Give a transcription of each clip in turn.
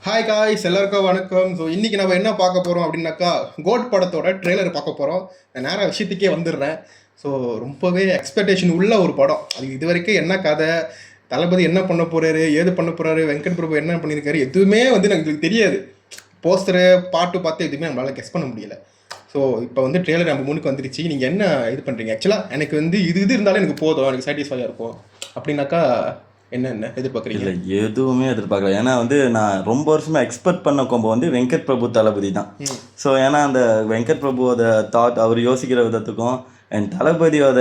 Hi guys, எல்லாருக்கும் வணக்கம். So இன்றைக்கி நம்ம என்ன பார்க்க போகிறோம் அப்படின்னாக்கா, கோட் படத்தோட ட்ரெய்லர் பார்க்க போகிறோம். நான் நேராக விஷயத்துக்கே வந்துடுறேன். ஸோ ரொம்பவே எக்ஸ்பெக்டேஷன் உள்ள ஒரு படம். அது இது வரைக்கும் என்ன கதை, தளபதி என்ன பண்ண போகிறாரு, ஏது பண்ண போகிறாரு, வெங்கட் பிரபு என்ன பண்ணியிருக்காரு, எதுவுமே வந்து எனக்கு தெரியாது. போஸ்டரு பாட்டு பார்த்து எதுவுமே நம்மளால் கெஸ் பண்ண முடியலை. ஸோ இப்போ வந்து ட்ரெய்லர் நம்ம முன்னுக்கு வந்துருச்சு. நீங்கள் என்ன இது பண்ணுறீங்க? ஆக்சுவலாக எனக்கு வந்து இது இருந்தாலும் எனக்கு போதும், எனக்கு சாட்டிஸ்ஃபையாக இருக்கும் அப்படின்னாக்கா என்ன எதிர்பார்க்குறீங்க? இல்லை, எதுவுமே எதிர்பார்க்கல. ஏன்னா வந்து நான் ரொம்ப வருஷமாக எக்ஸ்பெக்ட் பண்ண கொம்போ வந்து வெங்கட் பிரபு தளபதி தான். ஸோ ஏன்னா அந்த வெங்கட் பிரபுவோட தாட், அவர் யோசிக்கிற விதத்துக்கும் என் தளபதியோட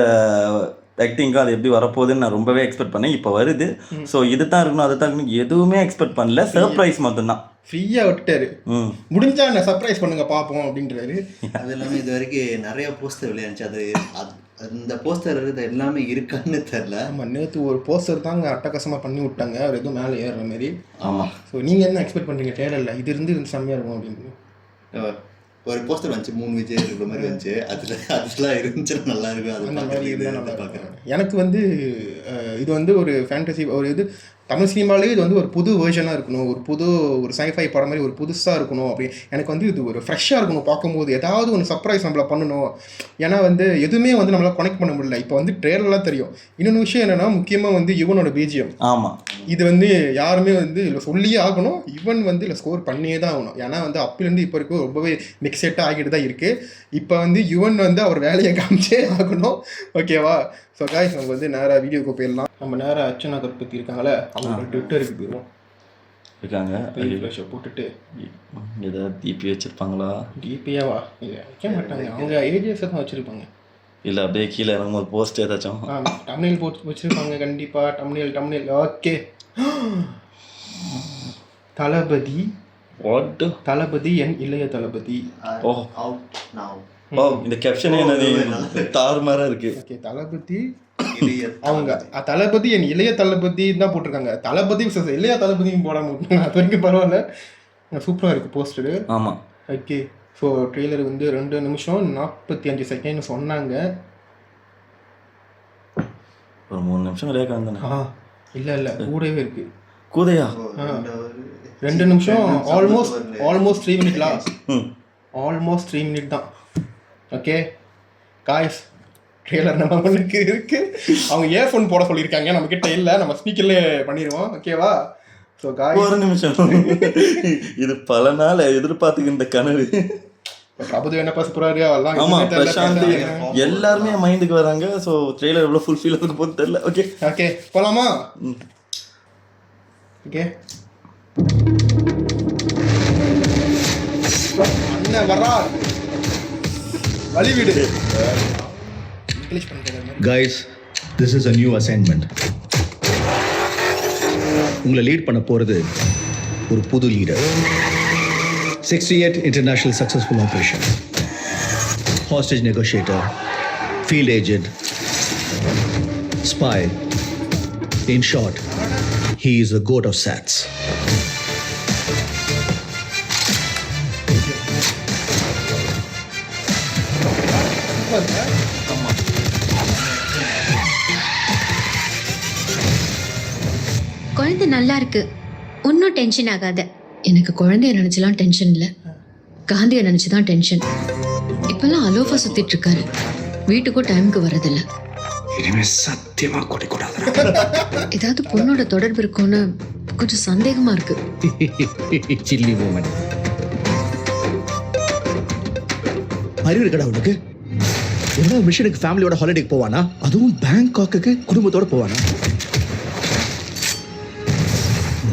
ஆக்டிங்கும் அது எப்படி வரப்போகுதுன்னு நான் ரொம்பவே எக்ஸ்பெக்ட் பண்ணேன். இப்போ வருது. ஸோ இது தான் இருக்கணும், அது தான் இருக்கணும், எதுவுமே எக்ஸ்பெக்ட் பண்ணல. சர்ப்ரைஸ் மட்டும்தான். ஃப்ரீயாக விட்டுட்டாரு. முடிஞ்சா என்ன சர்ப்ரைஸ் பண்ணுங்க பார்ப்போம் அப்படின்றாரு. அது இல்லாமல் இது வரைக்கும் நிறைய போஸ்டர் விளையாடுச்சு. அது அந்த போஸ்டர் எல்லாமே இருக்கான்னு தெரில. ஆமாம், நேற்று ஒரு போஸ்டர் தாங்க அட்டகாசமாக பண்ணி விட்டாங்க, அவர் எதுவும் மேலே ஏறுற மாதிரி. ஆமாம். ஸோ நீங்கள் என்ன எக்ஸ்பெக்ட் பண்ணுறீங்க ட்ரெய்லரில்? இது செம்மையாக இருக்கும் அப்படின்னு ஒரு போஸ்டர் வந்துச்சு, 3 விஜய் இருக்கிற மாதிரி வந்துச்சு. அதெல்லாம் இருந்துச்சு, நல்லா இருக்கும். அது அந்த மாதிரி பார்க்குறேன். நல்லா பார்க்குறேன். எனக்கு வந்து இது வந்து ஒரு ஃபேண்டசி, ஒரு இது தமிழ் சினிமாலேயே இது வந்து ஒரு புது வேர்ஷனாக இருக்கணும், ஒரு சைஃபை படம் மாதிரி ஒரு புதுசாக இருக்கணும். அப்படி எனக்கு வந்து இது ஒரு ஃப்ரெஷ்ஷாக இருக்கணும். பார்க்கும்போது ஏதாவது ஒன்று சர்ப்ரைஸ் நம்மளை பண்ணணும். ஏன்னா வந்து எதுவுமே வந்து நம்மளால் கனெக்ட் பண்ண முடியல. இப்போ வந்து ட்ரெய்லர்லாம் தெரியும். இன்னொன்று விஷயம் என்னென்னா, முக்கியமாக வந்து யுவனோட பிஜிஎம். ஆமாம், இது வந்து யாருமே வந்து இதில் சொல்லியே ஆகணும். யுவன் வந்து இதில் ஸ்கோர் பண்ணியே தான் ஆகணும். ஏன்னா வந்து அப்பிலேருந்து இப்போ வரைக்கும் ரொம்பவே மிக்செட்டாக ஆகிட்டு தான் இருக்குது. இப்போ வந்து யுவன் வந்து அவர் வேலையை காமிச்சே ஆகணும். ஓகேவா? ஸோ காய்ஸ், நம்ம வந்து நேராக வீடியோக்கு போயிடலாம். நம்ம நேராக அர்ச்சனா கற்பத்தி இருக்காங்களே, அவங்க ட்விட்டருக்கு போயிடுவோம். இருக்காங்க. போட்டுட்டு ஏதாவது டிபி வச்சுருப்பாங்களா? டிபியாவா? இல்லை, வைக்க மாட்டாங்க. அவங்க ஏஜிஎஸை தான் வச்சுருப்பாங்க. இல்லை, அப்படியே கீழே இறங்கும்போது போஸ்ட் ஏதாச்சும் டம்ப்நெயில் போட்டு வச்சுருப்பாங்க. கண்டிப்பாக டம்ப்நெயில். ஓகே, தளபதி தளபதி என் இளைய தளபதி. இந்த கேப்ஷனே என்னது தாறுமாறா இருக்கு. ஓகே, தளபதி அவங்க தளபதி என் இளைய தளபதி தான் போட்டிருக்காங்க. தளபதி இளைய தளபதியும் போடாம அது வரைக்கும் பரவாயில்ல. சூப்பராக இருக்குது போஸ்டரு. ஆமாம். ஓகே, ஸோ ட்ரெய்லர் வந்து 2 நிமிஷம் 45 செகண்ட் சொன்னாங்க. ஒரு 3 நிமிஷம் விளையாட வந்தானே. இல்லை கூடவே இருக்குது. கூதையா? 2 நிமிஷம் ஆல்மோஸ்ட் 3 மினிட்லா? ஆல்மோஸ்ட் 3 மினிட் தான். ஓகே காய்ஸ், ட்ரெய்லர் நம்ம முன்னுக்கு இருக்கு. அவங்க இயர்ஃபோன் போட சொல்லியிருக்காங்க, நம்ம கிட்ட இல்லை, நம்ம ஸ்பீக்கர்லேயே பண்ணிடுவோம். ஓகேவா? ஸோ காய்ஸ், ஒரு நிமிஷம். இது பல நாள் எதிர்பார்த்துக்கின்ற கனவு. பிரபுதேவ் என்ன பேச போறாரு, அவெல்லாம் ஆமாம், பிரசாந்த் எல்லாருமே மைண்டுக்கு வராங்க. ஸோ ட்ரெய்லர் எவ்வளோ ஃபுல்ஃபில் ஆக போகுது தெரியல. ஓகே போகலாமா? ஓகே, அண்ணன் வரா, வழிவிடு. Guys, this is a new assignment. உங்களை லீட் பண்ண போறது ஒரு புது leader. 68 international successful operation, hostage negotiator, field agent, spy. In short, he is the goat of SATS. குழந்தை நல்லா இருக்கு, ஒன்றும் டென்ஷன் ஆகாத. எனக்கு குழந்தைய நினைச்சலாம் டென்ஷன் இல்லை, காந்தியை நினைச்சுதான் டென்ஷன். இப்பெல்லாம் அலோஃபா சுத்திட்டு இருக்காரு, வீட்டுக்கும் டைமுக்கு வர்றதில்ல. இனிமே சத்தியமா கொடிக்கூடாது. ஏதாவது பொண்ணோட தொடர்பு இருக்கும்னு கொஞ்சம் சந்தேகமா இருக்கு. Silly moment. அறிவு இருக்கடா உனக்கு? என்ன மிஷனுக்கு ஃபேமிலியோட ஹாலிடேக்கு போவானா? அதுவும் பேங்காக்கு குடும்பத்தோட போவானா?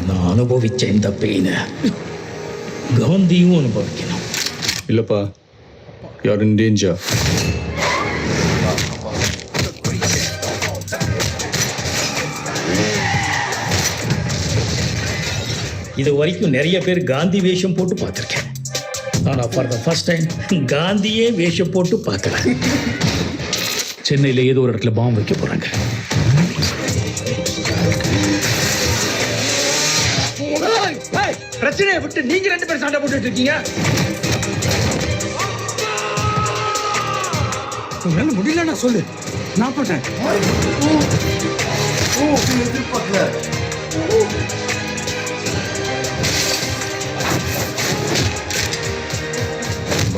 நான் அனுபவிச்ச இந்த பெயினை காந்தியும் அனுபவிக்கணும். இல்லப்பா, யார் இன் டேஞ்சர். இது வரைக்கும் நிறைய பேர் காந்தி வேஷம் போட்டு பார்த்துருக்கேன். ஆனால் ஃபார் த ஃபர்ஸ்ட் டைம் காந்தியே வேஷம் போட்டு பார்க்குறேன். சென்னையில் ஏதோ ஒரு இடத்துல பாம்பு வைக்க போகிறாங்க. பிரச்சனையை விட்டு நீங்க 2 பேரும் சண்டை போட்டுட்டு இருக்கீங்க. உன்னால முடியல, நான் சொல்லு, நான் போட்டேன்.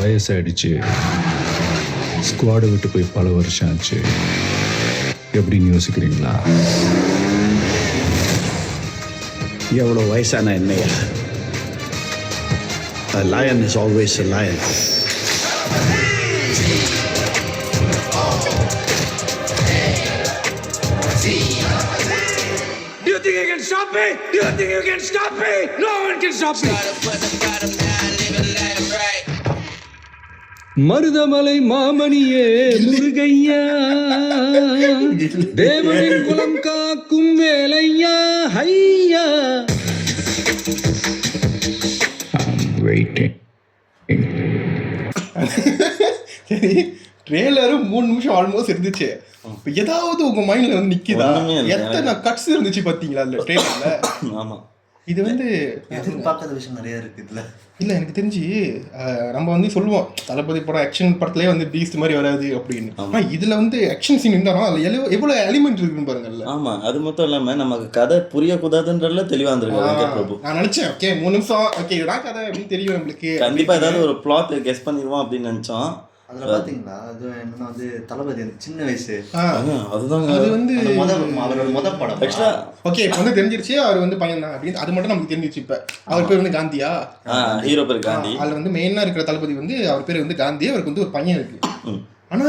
வயசாயிடுச்சு, ஸ்குவாடை விட்டு போய் பல வருஷம் ஆச்சு. எப்படின்னு யோசிக்கிறீங்களா? எவ்வளோ வயசான என்னையா? A lion is always a lion. Do you think you can stop me? Do you think you can stop me? No one can stop me. Marudhamalai மாமணியே முருகையா, தேவனின் குலம் காக்கும் வேலையா, ஐயா. I'm waiting. சரி, ட்ரெய்லரும் 3 நிமிஷம் ஆல்மோஸ்ட் இருந்துச்சு. இப்ப ஏதாவது உங்க மைண்ட்ல வந்து நிக்குதா? ஒண்ணுமே இல்ல. எத்தனை கட்ஸ் இருந்துச்சு பாத்தீங்களா அந்த ட்ரெய்லர்ல? ஆமா. இது வந்து எதிர்பார்க்காத விஷயம் நிறைய இருக்கு இதுல. இல்ல எனக்கு தெரிஞ்சு நம்ம வந்து சொல்லுவோம் தளபதி படம் ஆக்ஷன் படத்துலயே வந்து பீஸ்ட் மாதிரி வராது அப்படின்னு. ஆனா இதுல வந்து ஆக்ஷன் சீன் இருந்தாலும் அதுல எவ்வளவு எலிமெண்ட் இருக்குன்னு பாருங்கல்ல. ஆமா, அது மட்டும் இல்லாம நமக்கு கதை புரியக்கூடாதுன்றதுல தெளிவா இருந்திருக்கு வெங்கட் பிரபு. நான் நினைச்சேன் ஓகே 3 நிமிஷம் ஓகே இதான் கதை அப்படின்னு தெரியும் நம்மளுக்கு. கண்டிப்பா ஏதாவது ஒரு பிளாட் கெஸ் பண்ணிடுவோம் அப்படின்னு நினைச்சோம். அதுல பாத்தீங்களா, அது என்னன்னா வந்து தளபதி அந்த சின்ன வயசு, அதுதான் அது வந்து அவரோட முத படம். ஆக்சுவலா ஓகே இப்போ வந்து தெரிஞ்சிருச்சு அவர் வந்து பையன் தான் அப்படின்னு. அது மட்டும் நமக்கு தெரிஞ்சிருச்சு. இப்ப அவர் பேர் வந்து காந்தியா, ஹீரோ பேர் காந்தி. அதுல வந்து மெயினா இருக்கிற தளபதி வந்து அவர் பேர் வந்து காந்தி. அவருக்கு வந்து ஒரு பையன் இருக்கு. ஆனா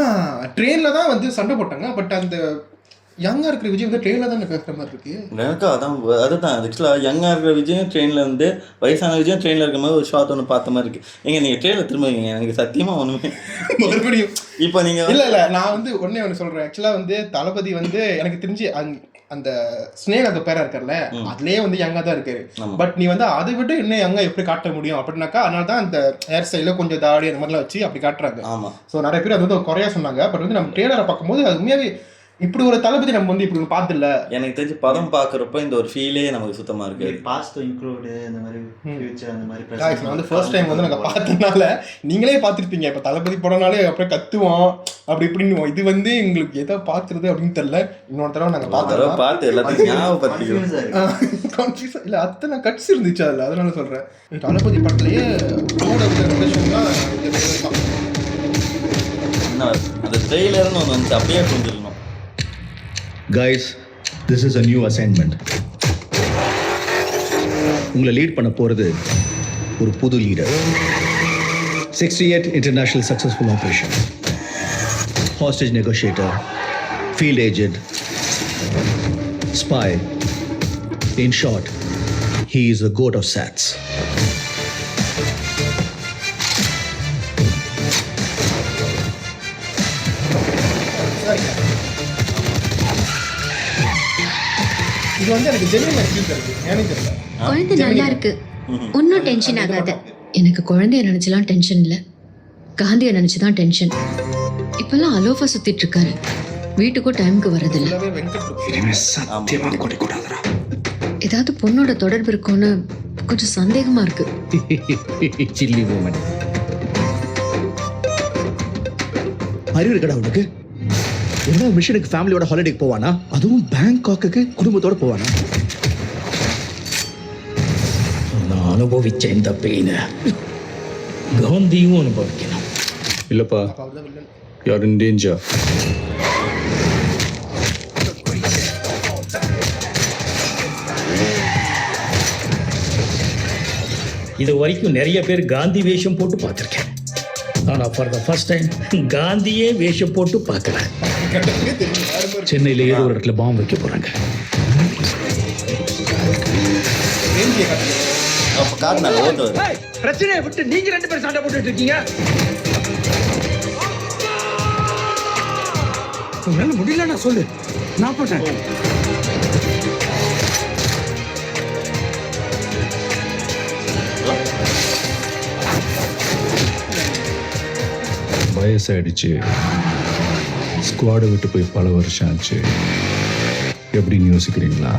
ட்ரெயின்ல தான் வந்து சண்டை போட்டாங்க. பட் அந்த யங்கா இருக்கிற விஜய் வந்து ட்ரெயின்ல தான் பேசுற மாதிரி இருக்கு. எனக்கு அதுதான் ஆக்சுவலாக யங்காக இருக்கிற விஜயும் ட்ரெயினில் வந்து வயசான விஜயும் ட்ரெயினில் இருக்கும் போது ஒரு ஷார்ட் ஒன்று பார்த்த மாதிரி இருக்கு. நீங்கள் ட்ரெயினில் திரும்ப எனக்கு சத்தியமாக ஒன்றுமே மறுபடியும் இப்போ நீங்கள் இல்ல நான் வந்து ஒன்று சொல்றேன். ஆக்சுவலா வந்து தளபதி வந்து எனக்கு தெரிஞ்சு அந்த ஸ்னேக் அந்த பேரா இருக்கார்ல அதுலயே வந்து யங்கா தான் இருக்காரு. பட் நீ வந்து அதை விட்டு இன்னும் யங்கா எப்படி காட்ட முடியும் அப்படின்னாக்கா அதனால தான் அந்த ஹேர் ஸ்டைல கொஞ்சம் தாடி அந்த மாதிரிலாம் வச்சு அப்படி காட்டுறாங்க. ஆமாம். ஸோ நிறைய பேர் அது வந்து குறையா சொன்னாங்க. பட் வந்து நம்ம ட்ரெய்லரை பார்க்கும்போது அது உண்மையாவே இப்படி ஒரு தளபதி நம்ம வந்து இப்படி பார்த்துல எனக்கு தெரிஞ்சு படம் பார்க்குறப்ப இந்த ஒரு ஃபீலே நமக்கு சுத்தமாக இருக்கு. பாஸ்ட் இன்க்ளூட் இந்த மாதிரி ஃபியூச்சர் அந்த மாதிரி நான் வந்து ஃபர்ஸ்ட் டைம் வந்து நாங்கள் பார்த்தனால நீங்களே பார்த்துருப்பீங்க. இப்போ தளபதி படம்னாலே அப்புறம் கத்துவோம் அப்படி இப்படின்னு. இது வந்து எங்களுக்கு எதை பார்க்குறது அப்படின்னு தெரியல. இன்னொரு தடவை நாங்கள் பார்த்தோம் பார்த்து எல்லாத்தையும் ஞாபகப்படுத்திக்கிறோம். கன்ஃபியூஸ் இல்லை அத்தனை கட்ஸ் இருந்துச்சு அதில். அதனால சொல்கிறேன் தளபதி படத்துலேயே அந்த ட்ரெய்லர்னு ஒன்று வந்து அப்படியே புரிஞ்சிடணும். Guys, this is a new assignment. உங்களை லீட் பண்ண போறது ஒரு புது leader. 68 international successful operation, hostage negotiator, field agent, spy. In short, he is the goat of SATS. இது வந்து எனக்கு ஜென்யூன் ஃபீல் இருக்கு. எனக்கு தெரியல. குழந்தை நல்லா இருக்கு, ஒன்றும் டென்ஷன் ஆகாத. எனக்கு குழந்தைய நினைச்சலாம் டென்ஷன் இல்லை, காந்தியை நினைச்சுதான் டென்ஷன். இப்பெல்லாம் அலோஃபா சுத்திட்டு இருக்காரு, வீட்டுக்கும் டைமுக்கு வரதில்லை. எல்லாமே வெங்கட் பிரபு. ஏதாவது பொண்ணோட தொடர்பு இருக்கும்னு கொஞ்சம் சந்தேகமா இருக்கு. Silly moment. அறிவு இருக்கடா உனக்கு? என்ன மிஷனுக்கு ஃபேமிலியோட ஹாலிடேக்கு போவானா? அதுவும் பேங்காக்கு குடும்பத்தோட போவானா? நான் அனுபவிச்ச இந்த பெயினை காந்தியும் அனுபவிக்கணும். இல்லப்பா, you are in danger. இது வரைக்கும் நிறைய பேர் காந்தி வேஷம் போட்டு பார்த்துருக்கேன். ஆனால் ஃபார் த ஃபர்ஸ்ட் டைம் காந்தியே வேஷம் போட்டு பார்க்குறேன். சென்னையில் ஏதோ ஒரு இடத்துல பாம்பு வைக்க போகிறாங்க. அப்போ காட்டினாங்க ஓட்டு பிரச்சனையை விட்டு நீங்க 2 பேரும் சண்டை போட்டுட்டு இருக்கீங்க. உன்னால முடியல நான் சொல்லு, நான் போட்டேன். வயசாயிடுச்சு, ஸ்குவாடை விட்டு போய் பல வருஷம் ஆச்சு. எப்படின்னு யோசிக்கிறீங்களா?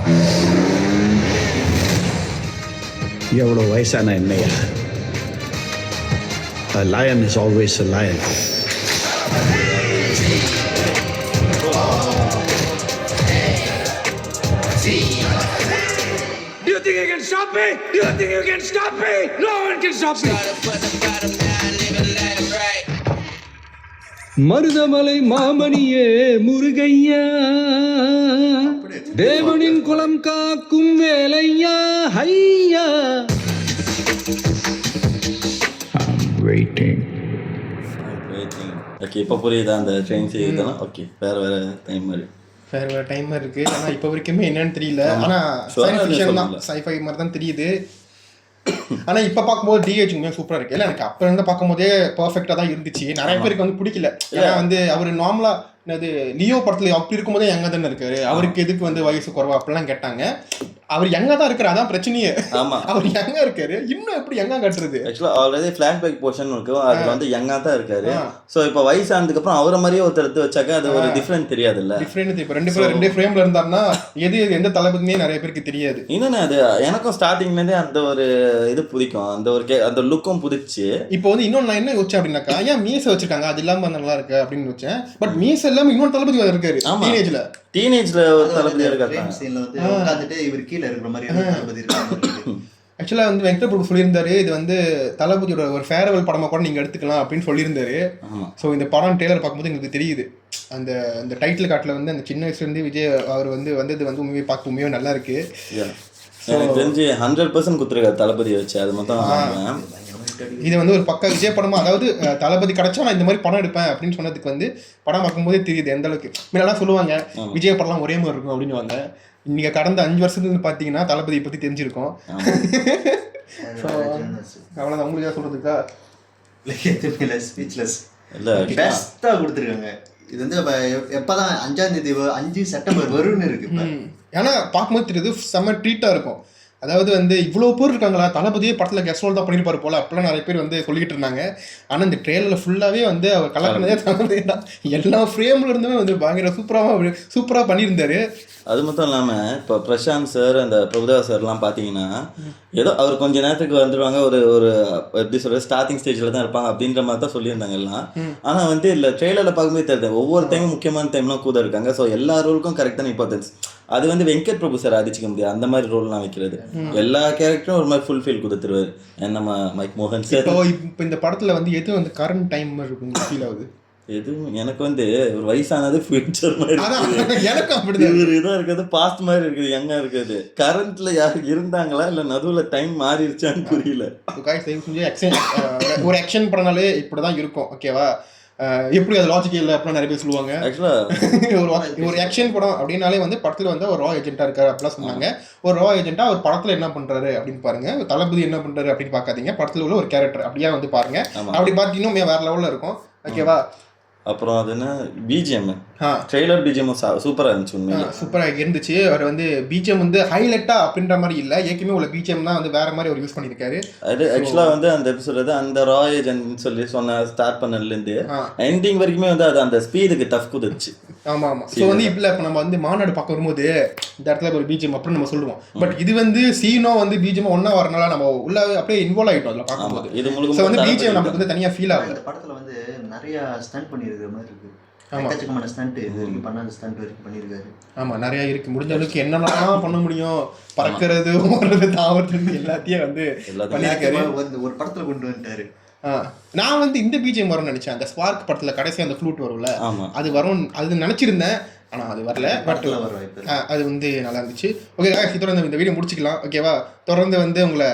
எவ்வளோ வயசான என்னையா? A lion is always a lion. Do you think you can stop me? Do you think you can stop me? No one can stop me. Marudhamalai மாமணியே முருகையா, தேவனின் குலம் காக்கும் வேலையா ஐயா. வெயிட்டிங். ஓகே, இப்போ புரியுதா அந்த ட்ரெயின் இதெல்லாம்? ஓகே, வேற டைம் மாதிரி வேற டைமர் இருக்கு. ஆனா இப்போ வரைக்குமே என்னன்னு தெரியல. ஆனா சயின்ஸ் ஃபிக்ஷன் தான், சைஃபை மாதிரி தான் தெரியுது. ஆனா இப்ப பார்க்கும்போது டிஹெச் சூப்பரா இருக்கு. இல்ல எனக்கு அப்ப இருந்து பார்க்கும்போதே பெர்ஃபெக்டா தான் இருந்துச்சு. நிறைய பேருக்கு வந்து பிடிக்கல. ஏன்னா வந்து அவரு நார்மலா என்னது லியோ படத்துல அப்படி இருக்கும்போதே எங்க தானே இருக்காரு, அவருக்கு எதுக்கு வந்து வயசு குறைவா அப்படிலாம் கேட்டாங்க. அவர் எங்க தான் இருக்காரு, அதான் பிரச்சனையே. ஆமா, அவர் எங்க இருக்காரு, இன்னும் எப்படி எங்க கட்டுறது? ஆக்சுவலா ஆல்ரெடி ஃபிளாஷ்பேக் போர்ஷன் இருக்கும், அது வந்து யங்கா தான் இருக்காரு. சோ இப்போ வயசானதுக்கு அப்புறம் அவரை மாதிரியே ஒருத்தர் எடுத்து வச்சாக்க அது ஒரு டிஃபரெண்ட் தெரியாதுல்ல. டிஃபரெண்ட் இப்போ ரெண்டு ஃப்ரேம்ல இருந்தாருன்னா எது எந்த தளபதினே நிறைய பேருக்கு தெரியாது. இன்னொன்னு அது எனக்கும் ஸ்டார்டிங்ல இருந்தே அந்த ஒரு இது பிடிக்கும், அந்த லுக்கும் புடிச்சு. இப்போ வந்து இன்னொன்னு நான் என்ன யோசிச்சேன் அப்படின்னாக்கா, ஏன் மீச வச்சிருக்காங்க, அது இல்லாம நல்லா இருக்கு அப்படின்னு யோசிச்சேன். பட் மீச இல்லாம இன்னொரு தளபதி இருக்காரு டீனேஜ்ல ஒரு தளபதி இருக்காரு. இவர் கீழே இருக்கிற மாதிரி தளபதி இருக்காரு. ஆக்சுவலாக வந்து வெங்கட் பிரபு சொல்லியிருந்தாரு, இது வந்து தளபதியோட ஒரு ஃபேர்வெல் படமாக கூட நீங்கள் எடுத்துக்கலாம் அப்படின்னு சொல்லியிருந்தாரு. ஸோ இந்த படம் ட்ரெய்லர் பார்க்கும்போது எங்களுக்கு தெரியுது, அந்த அந்த டைட்டில் காட்டில் வந்து அந்த சின்ன வயசுலேருந்து விஜய் அவர் வந்தது வந்து உண்மையை பார்க்க உண்மையாக நல்லா இருக்கு. எனக்கு தெரிஞ்சு 100% குத்துருக்காரு தளபதியை வச்சு. அது மட்டும் இது வந்து ஒரு பக்க விஜய் படமா, அதாவது தளபதி கிடைச்சா நான் இந்த மாதிரி படம் எடுப்பேன் அப்படின்னு சொன்னதுக்கு வந்து படம் பார்க்கும்போதே தெரியுது எந்த அளவுக்கு. முன்னெல்லாம் சொல்லுவாங்க விஜய் படம்லாம் ஒரே மாதிரி இருக்கும் அப்படின்னு வாங்க. இன்னைக்கு கடந்த 5 வருஷத்துல பார்த்தீங்கன்னா தளபதியை பற்றி தெரிஞ்சிருக்கும். அவ்வளோதான். உங்களுக்கு சொல்றதுக்கா ஸ்பீச்லெஸ் இல்லை, பெஸ்ட்டாக கொடுத்துருக்காங்க. இது வந்து எப்போதான் 5 செப்டம்பர் வரும்னு இருக்கு. ஏன்னா பார்க்கும்போது தெரியுது செம்ம ட்ரீட்டாக இருக்கும். அதாவது வந்து இவ்வளோ பேர் இருக்காங்களா, தளபதியே படத்தில் கெஸ்ட் ரோல் தான் பண்ணியிருப்பாரு போல அப்படிலாம் நிறைய பேர் வந்து சொல்லிக்கிட்டு இருந்தாங்க. ஆனால் இந்த ட்ரெயிலரில் ஃபுல்லாகவே வந்து அவர் கலக்கினதே தளபதி தான். எல்லா ஃப்ரேமில் இருந்துமே வந்து பயங்கர சூப்பராக பண்ணியிருந்தாரு. அது மட்டும் இல்லாமல் இப்போ பிரசாந்த் சார் அந்த பிரபுதேவா சார்லாம் பார்த்தீங்கன்னா ஏதோ அவர் கொஞ்சம் நேரத்துக்கு வந்துடுவாங்க, ஒரு எப்படி சொல்கிறது ஸ்டார்டிங் ஸ்டேஜில் தான் இருப்பாங்க அப்படின்ற மாதிரி தான் சொல்லியிருந்தாங்க எல்லாம். ஆனால் வந்து இல்லை ட்ரெய்லரில் பார்க்கும்போது தெரியுது ஒவ்வொரு டைமும் முக்கியமான டைம்லாம் கூட இருக்காங்க. ஸோ எல்லா ரோலுக்கும் கரெக்டான இம்பார்ட்டன்ஸ். அது வந்து வெங்கட் பிரபு சார் அடிச்சிக்க முடியாது அந்த மாதிரி ரோல்லாம் வைக்கிறது. எல்லா கேரக்டரும் ஒரு மாதிரி ஃபுல்ஃபில் கொடுத்துருவாரு. நம்ம மைக் மோகன் சார் இப்போ இந்த படத்தில் வந்து எது வந்து கரண்ட் டைம் இருக்கும் ஃபீல் ஆகுது? எதுவும் எனக்கு வந்து ஒரு வயசானது ஃபியூச்சர் மாதிரி எனக்கு அப்படிதான் இதாக இருக்குது, பாஸ்ட் மாதிரி இருக்குது, யங்கா இருக்குது. கரண்ட்ல யாரு இருந்தாங்களா இல்லை நடுவில் டைம் மாறிடுச்சான்னு புரியல. ஒரு ஆக்ஷன் படம்னாலே இப்படிதான் இருக்கும், ஓகேவா? எப்படி அது லாஜிக் இல்லை அப்படிலாம் நிறைய பேர் சொல்லுவாங்க. ஆக்சுவலாக ஒரு ஆக்ஷன் படம் அப்படின்னாலே வந்து படத்தில் வந்து ஒரு ரா ஏஜென்ட்டாக இருக்காரு அப்படிலாம் சொன்னாங்க. ஒரு ரா ஏஜென்ட்டாக ஒரு படத்தில் என்ன பண்ணுறாரு அப்படின்னு பாருங்க, தளபதி என்ன பண்ணுறாரு அப்படின்னு பார்க்காதீங்க, படத்தில் உள்ள ஒரு கேரக்டர் அப்படியே வந்து பாருங்க. அப்படி பார்த்தீங்கன்னா வேற லெவலில் இருக்கும், ஓகேவா? அப்புறம் அது என்ன பிஜிஎம், ட்ரெய்லர் பிஜிஎம் சூப்பராக இருந்துச்சு. உண்மையாக சூப்பராக இருந்துச்சு. அவர் வந்து பிஜிஎம் வந்து ஹைலைட்டா அப்படின்ற மாதிரி இல்லை, ஏற்கனவே உள்ள பிஜிஎம் தான் வந்து வேற மாதிரி அவர் யூஸ் பண்ணியிருக்காரு. அது ஆக்சுவலாக வந்து அந்த எபிசோட் அந்த ரா ஏஜென்ட் சொல்லி ஸ்டார்ட் பண்ணதுலேருந்து எண்டிங் வரைக்குமே வந்து அது அந்த ஸ்பீடுக்கு டஃப் கொடுத்துச்சு. ஆமாம் ஆமாம். ஸோ வந்து இப்போ இப்போ நம்ம வந்து மாநாடு பார்க்க வரும்போது இந்த இடத்துல ஒரு பிஜிஎம் அப்படின்னு நம்ம சொல்லுவோம். பட் இது வந்து சீனோ வந்து பிஜிஎம் ஒன்றா வரனால நம்ம உள்ள அப்படியே இன்வால்வ் ஆகிட்டோம் அதில் பார்க்கும்போது. இது முழுக்க வந்து பிஜிஎம் நமக்கு வந்து தனியாக ஃபீல் ஆகுது. இந்த படத்தில் வந்து நிறைய ஸ்டண்ட் பண்ணியிருக்கிற மாதிரி இருக்கு. எக்கச்சக்கமான ஸ்டண்ட் இது வரைக்கும் பண்ணாத ஸ்டண்ட் வரைக்கும் பண்ணியிருக்காரு. ஆமாம், நிறையா இருக்குது. முடிஞ்ச அளவுக்கு என்னென்னலாம் பண்ண முடியும், பறக்கிறது ஓடுறது தாவறது எல்லாத்தையும் வந்து பண்ணியிருக்காரு. ஒரு படத்தில் கொண்டு வந்துட்டாரு. நான் வந்து இந்த பிஜிஎம் வரும்னு நினைச்சேன். அந்த ஸ்பார்க் படத்துல கடைசி அந்த ஃப்ளூட் வரும்ல, அது வரும் அது நினைச்சிருந்தேன். ஆனா அது வரல. பட் அது வந்து நல்லா இருந்துச்சு. ஓகே गाइस, இதோட இந்த வீடியோ முடிச்சுக்கலாம், ஓகேவா? தொடர்ந்து வந்து உங்களை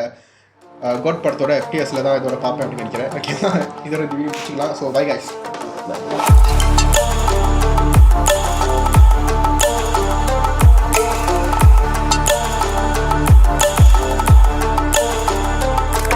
கோட் படத்தோட FTSல தான் இதோட பார்ப்பேன் அப்படின்னு நினைக்கிறேன், ஓகேவா? இதோட இந்த வீடியோ முடிச்சுக்கலாம். So by guys.